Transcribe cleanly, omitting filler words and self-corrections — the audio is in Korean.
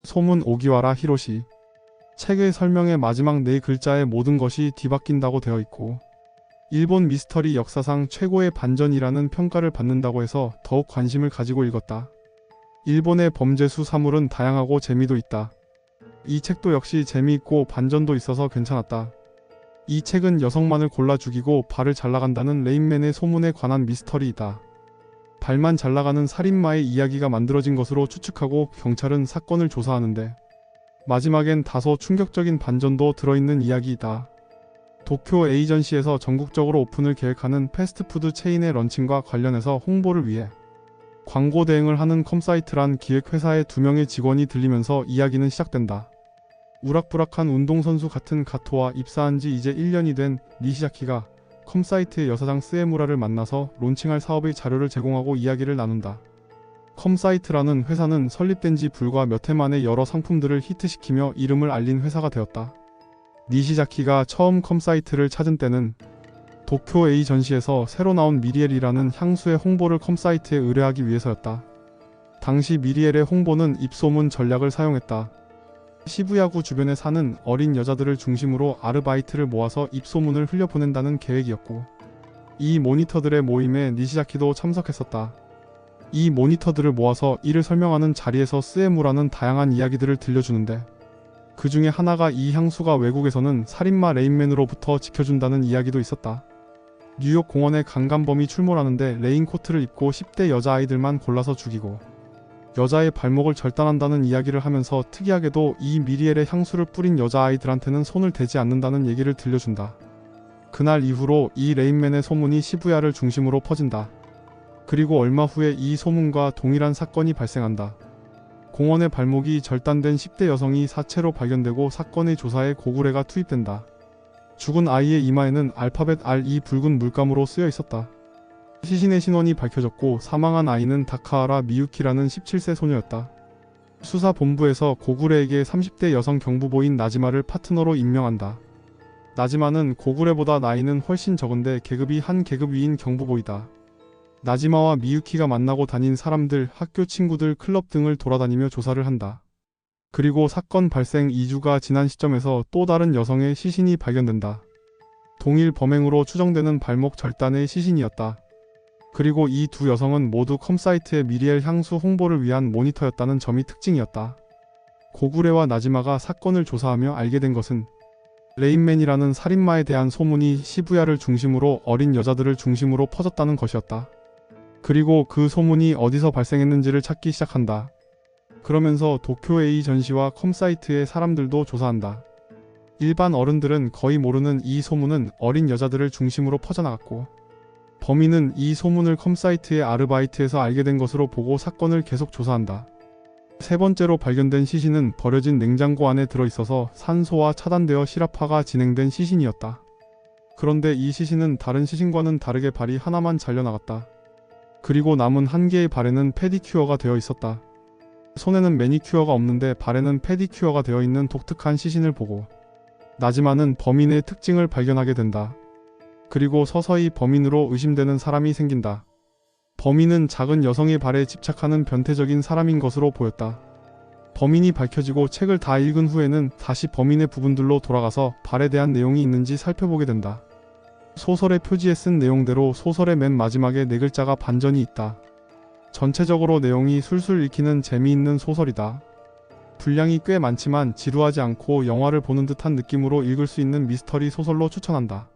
소문 오기와라 히로시. 책의 설명의 마지막 네 글자에 모든 것이 뒤바뀐다고 되어 있고, 일본 미스터리 역사상 최고의 반전이라는 평가를 받는다고 해서 더욱 관심을 가지고 읽었다. 일본의 범죄 수사물은 다양하고 재미도 있다. 이 책도 역시 재미있고 반전도 있어서 괜찮았다. 이 책은 여성만을 골라 죽이고 발을 잘 나간다는 레인맨의 소문에 관한 미스터리이다. 발만 잘 나가는 살인마의 이야기가 만들어진 것으로 추측하고 경찰은 사건을 조사하는데, 마지막엔 다소 충격적인 반전도 들어있는 이야기이다. 도쿄 에이전시에서 전국적으로 오픈을 계획하는 패스트푸드 체인의 런칭과 관련해서 홍보를 위해 광고 대행을 하는 컴사이트란 기획회사의 2명의 직원이 들리면서 이야기는 시작된다. 우락부락한 운동선수 같은 가토와 입사한 지 이제 1년이 된 니시자키가 컴사이트의 여사장 스에무라를 만나서 론칭할 사업의 자료를 제공하고 이야기를 나눈다. 컴사이트라는 회사는 설립된 지 불과 몇 해 만에 여러 상품들을 히트시키며 이름을 알린 회사가 되었다. 니시자키가 처음 컴사이트를 찾은 때는 도쿄 에이전시에서 새로 나온 미리엘이라는 향수의 홍보를 컴사이트에 의뢰하기 위해서였다. 당시 미리엘의 홍보는 입소문 전략을 사용했다. 시부야구 주변에 사는 어린 여자들을 중심으로 아르바이트를 모아서 입소문을 흘려보낸다는 계획이었고, 이 모니터들의 모임에 니시자키도 참석했었다. 이 모니터들을 모아서 이를 설명하는 자리에서 스에무라는 다양한 이야기들을 들려주는데, 그 중에 하나가 이 향수가 외국에서는 살인마 레인맨으로부터 지켜준다는 이야기도 있었다. 뉴욕 공원에 강간범이 출몰하는데 레인코트를 입고 10대 여자아이들만 골라서 죽이고 여자의 발목을 절단한다는 이야기를 하면서 특이하게도 이 미리엘의 향수를 뿌린 여자아이들한테는 손을 대지 않는다는 얘기를 들려준다. 그날 이후로 이 레인맨의 소문이 시부야를 중심으로 퍼진다. 그리고 얼마 후에 이 소문과 동일한 사건이 발생한다. 공원의 발목이 절단된 10대 여성이 사체로 발견되고 사건의 조사에 고구려가 투입된다. 죽은 아이의 이마에는 알파벳 R이 붉은 물감으로 쓰여 있었다. 시신의 신원이 밝혀졌고 사망한 아이는 다카하라 미유키라는 17세 소녀였다. 수사본부에서 고구려에게 30대 여성 경부보인 나지마를 파트너로 임명한다. 나지마는 고구려보다 나이는 훨씬 적은데 계급이 한 계급 위인 경부보이다. 나지마와 미유키가 만나고 다닌 사람들, 학교 친구들, 클럽 등을 돌아다니며 조사를 한다. 그리고 사건 발생 2주가 지난 시점에서 또 다른 여성의 시신이 발견된다. 동일 범행으로 추정되는 발목 절단의 시신이었다. 그리고 이 두 여성은 모두 컴사이트의 미리엘 향수 홍보를 위한 모니터였다는 점이 특징이었다. 고구려와 나지마가 사건을 조사하며 알게 된 것은 레인맨이라는 살인마에 대한 소문이 시부야를 중심으로 어린 여자들을 중심으로 퍼졌다는 것이었다. 그리고 그 소문이 어디서 발생했는지를 찾기 시작한다. 그러면서 도쿄 에이전시와 컴사이트의 사람들도 조사한다. 일반 어른들은 거의 모르는 이 소문은 어린 여자들을 중심으로 퍼져나갔고, 범인은 이 소문을 컴사이트의 아르바이트에서 알게 된 것으로 보고 사건을 계속 조사한다. 세 번째로 발견된 시신은 버려진 냉장고 안에 들어있어서 산소와 차단되어 실압화가 진행된 시신이었다. 그런데 이 시신은 다른 시신과는 다르게 발이 하나만 잘려나갔다. 그리고 남은 한 개의 발에는 페디큐어가 되어 있었다. 손에는 매니큐어가 없는데 발에는 페디큐어가 되어 있는 독특한 시신을 보고 나지마는 범인의 특징을 발견하게 된다. 그리고 서서히 범인으로 의심되는 사람이 생긴다. 범인은 작은 여성의 발에 집착하는 변태적인 사람인 것으로 보였다. 범인이 밝혀지고 책을 다 읽은 후에는 다시 범인의 부분들로 돌아가서 발에 대한 내용이 있는지 살펴보게 된다. 소설의 표지에 쓴 내용대로 소설의 맨 마지막에 네 글자가 반전이 있다. 전체적으로 내용이 술술 읽히는 재미있는 소설이다. 분량이 꽤 많지만 지루하지 않고 영화를 보는 듯한 느낌으로 읽을 수 있는 미스터리 소설로 추천한다.